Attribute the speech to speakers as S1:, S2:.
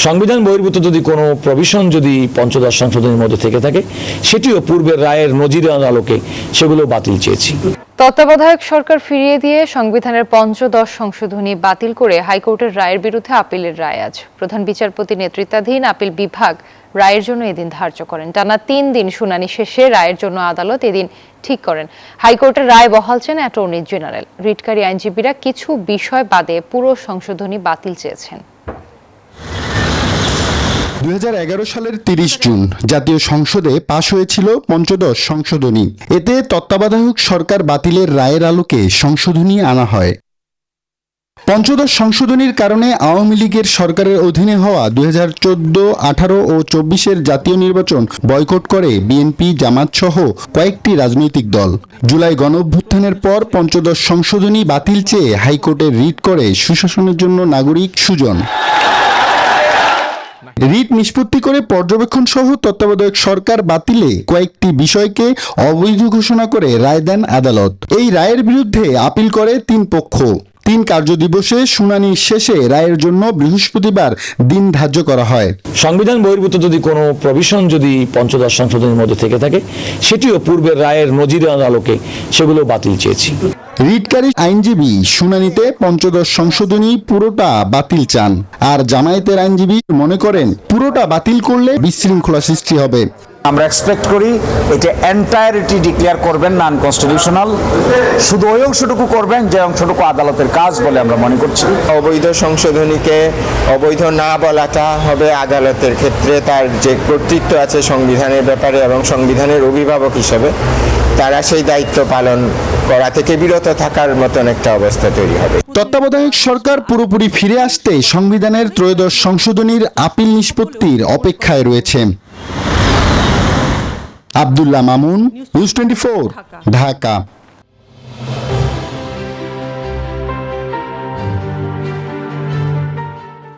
S1: সংবিধান বহির্ভূত যদি কোনো প্রভিশন যদি পঞ্চদশ সংশোধনীর মধ্যে থেকে থাকে, সেটিও পূর্বের রায়ের নজিরের আলোকে সেগুলো বাতিল চেয়েছি।
S2: তত্ত্বাবধায়ক সরকার ফিরিয়ে দিয়ে সংবিধানের পঞ্চদশ সংশোধনী বাতিল করে হাইকোর্টের রায়ের বিরুদ্ধে আপিলের রায় আজ। প্রধান বিচারপতি নেতৃত্বাধীন আপিল বিভাগ রায়ের জন্য এদিন ধার্য করেন। টানা 3 দিন শুনানি শেষে রায়ের জন্য আদালত এদিন ঠিক করেন হাইকোর্টের রায় বহাল চান অ্যাটর্নি জেনারেল। রিটকারী আইনজীবীরা কিছু বিষয় বাদে পুরো সংশোধনী বাতিল চেয়েছেন।
S3: 2011 সালের 30 জুন জাতীয় সংসদে পাশ হয়েছিল পঞ্চদশ সংশোধনী। এতে তত্ত্বাবধায়ক সরকার বাতিলের রায়ের আলোকে সংশোধনী আনা হয়। পঞ্চদশ সংশোধনীর কারণে আওয়ামী লীগের সরকারের অধীনে হওয়া 2014, 18 ও 24-এর জাতীয় নির্বাচন বয়কট করে বিএনপি, জামাত সহ কয়েকটি রাজনৈতিক দল। জুলাই গণঅভ্যুত্থানের পর পঞ্চদশ সংশোধনী বাতিল চেয়ে হাইকোর্টে রিট করে সুশাসনের জন্য নাগরিক সুজন। রিট নিষ্পত্তি করে পর্যবেক্ষণ সহ তত্ত্বাবধায়ক সরকার বাতিলে কয়েকটি বিষয়কে অবৈধ ঘোষণা করে রায় দেন আদালত। এই রায়ের বিরুদ্ধে আপিল করে 3 পক্ষ। 3 কার্যদিবসে শুনানি শেষে রায়ের জন্য বৃহস্পতিবার দিন ধার্য করা হয়।
S1: সংবিধান বহির্ভূত যদি কোনো প্রভিশন যদি পঞ্চদশ সংশোধনীর মধ্যে থেকে থাকে, সেটিও পূর্বের রায়ের নজিরের আলোকে সেগুলো বাতিল চেয়েছি।
S3: রিটকারী আইনজীবী শুনানিতে পঞ্চদশ সংশোধনী পুরোটা বাতিল চান, আর জামায়াতের আইনজীবী মনে করেন পুরোটা বাতিল করলে বিশৃঙ্খলা সৃষ্টি হবে।
S4: আমরা এক্সপেক্ট করি এটা এন্টায়ারিটি ডিক্লেয়ার করবেন নন কনস্টিটিউশনাল, শুধু ওই অংশটুকু করবেন যে অংশটুকু আদালতের কাজ বলে আমরা মনে করছি।
S5: অবৈধ সংশোধনীকে অবৈধ না বলাটা হবে আদালতের ক্ষেত্রে তার যে কর্তৃত্ব আছে সংবিধানের ব্যাপারে এবং সংবিধানের অভিভাবক হিসেবে তারা সেই দায়িত্ব পালন করা থেকে বিরত থাকার মতন একটা অবস্থা তৈরি হবে।
S3: তত্ত্বাবধায়ক সরকার পুরোপুরি ফিরে আসতে সংবিধানের ত্রয়োদশ সংশোধনীর আপিল নিষ্পত্তির অপেক্ষায় রয়েছে। আব্দুল্লাহ মামুন, নিউজ 24, ঢাকা।